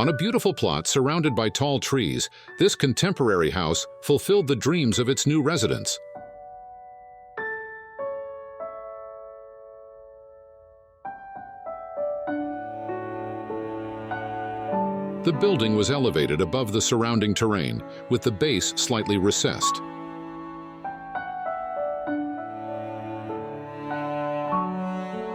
On a beautiful plot surrounded by tall trees, this contemporary house fulfilled the dreams of its new residents. The building was elevated above the surrounding terrain, with the base slightly recessed.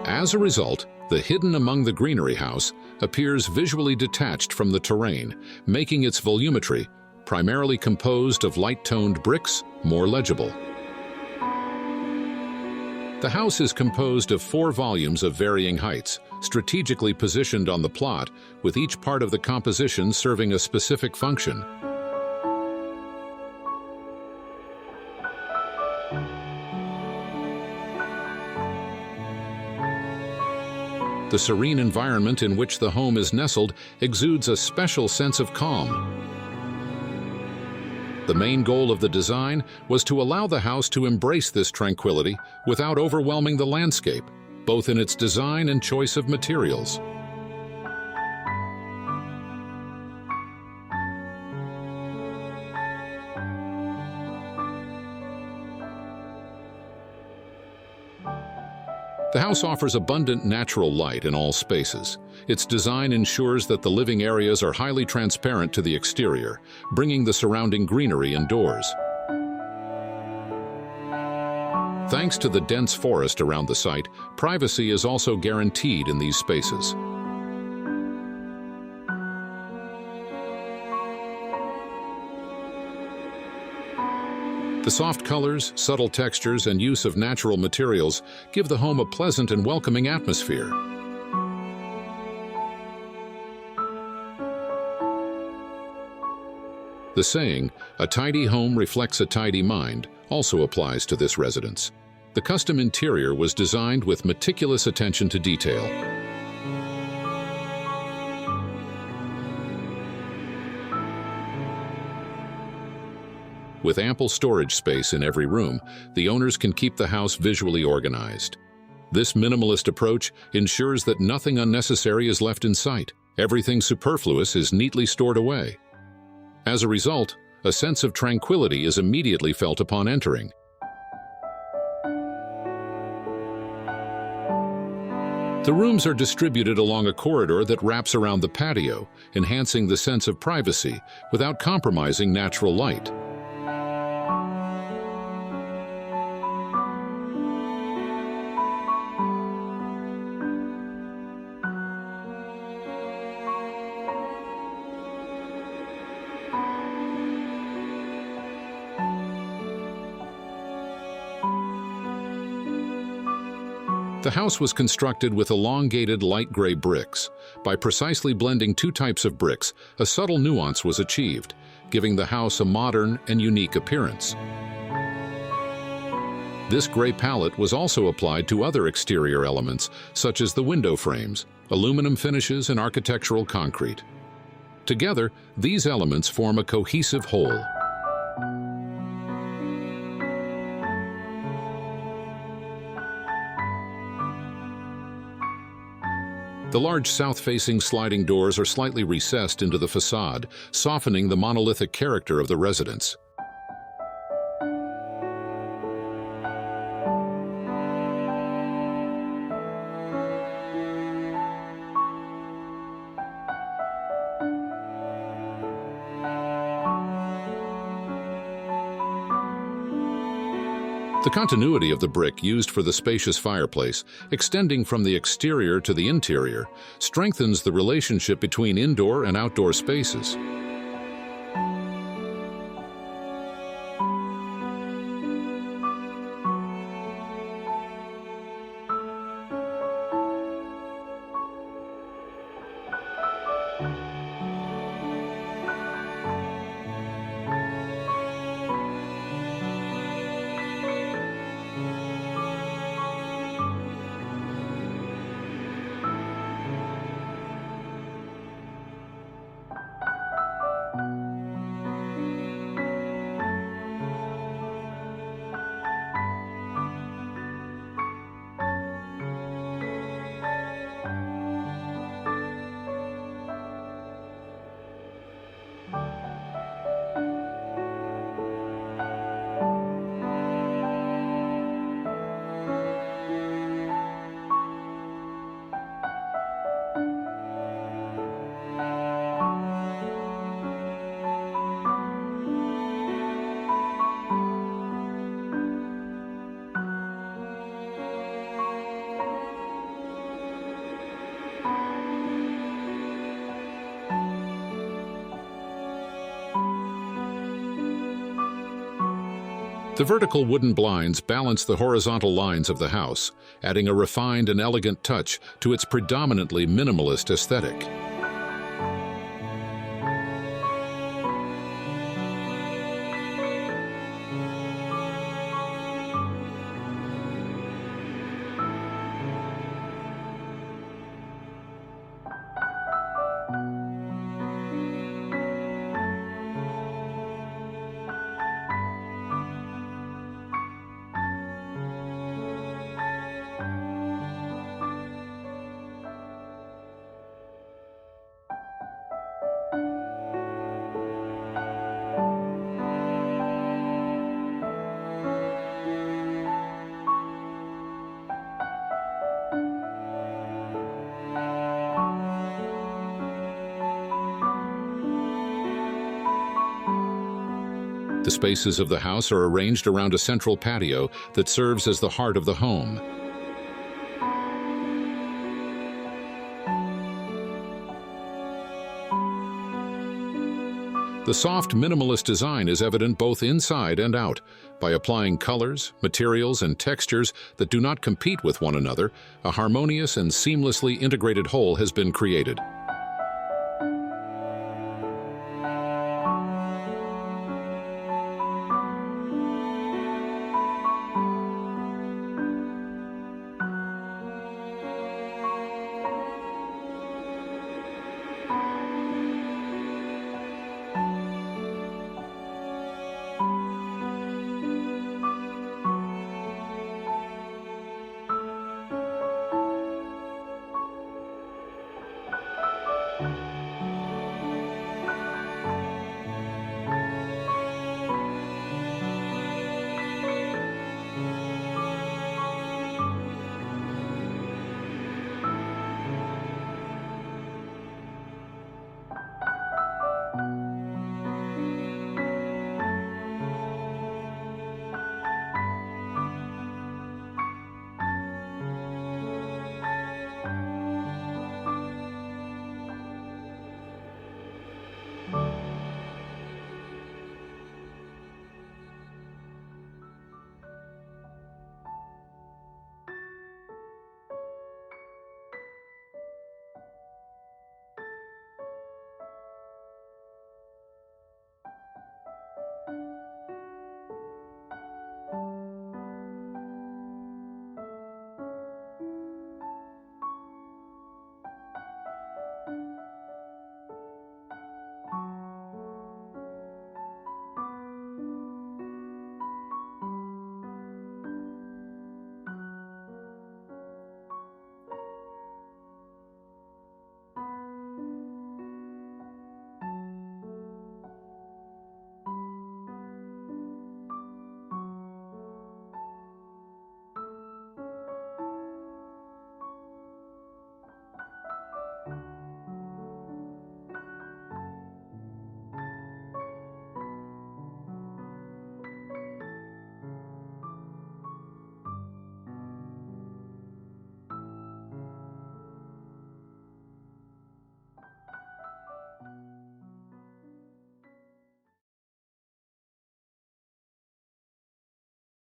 As a result, the hidden among the greenery house appears visually detached from the terrain, making its volumetry, primarily composed of light-toned bricks, more legible. The house is composed of 4 volumes of varying heights, strategically positioned on the plot, with each part of the composition serving a specific function. The serene environment in which the home is nestled exudes a special sense of calm. The main goal of the design was to allow the house to embrace this tranquility without overwhelming the landscape, both in its design and choice of materials. The house offers abundant natural light in all spaces. Its design ensures that the living areas are highly transparent to the exterior, bringing the surrounding greenery indoors. Thanks to the dense forest around the site, privacy is also guaranteed in these spaces. The soft colors, subtle textures, and use of natural materials give the home a pleasant and welcoming atmosphere. The saying, "A tidy home reflects a tidy mind," also applies to this residence. The custom interior was designed with meticulous attention to detail. With ample storage space in every room, the owners can keep the house visually organized. This minimalist approach ensures that nothing unnecessary is left in sight. Everything superfluous is neatly stored away. As a result, a sense of tranquility is immediately felt upon entering. The rooms are distributed along a corridor that wraps around the patio, enhancing the sense of privacy without compromising natural light. The house was constructed with elongated light gray bricks. By precisely blending 2 types of bricks, a subtle nuance was achieved, giving the house a modern and unique appearance. This gray palette was also applied to other exterior elements, such as the window frames, aluminum finishes, and architectural concrete. Together, these elements form a cohesive whole. The large south-facing sliding doors are slightly recessed into the facade, softening the monolithic character of the residence. The continuity of the brick used for the spacious fireplace, extending from the exterior to the interior, strengthens the relationship between indoor and outdoor spaces. The vertical wooden blinds balance the horizontal lines of the house, adding a refined and elegant touch to its predominantly minimalist aesthetic. The spaces of the house are arranged around a central patio that serves as the heart of the home. The soft minimalist design is evident both inside and out. By applying colors, materials, and textures that do not compete with one another, a harmonious and seamlessly integrated whole has been created.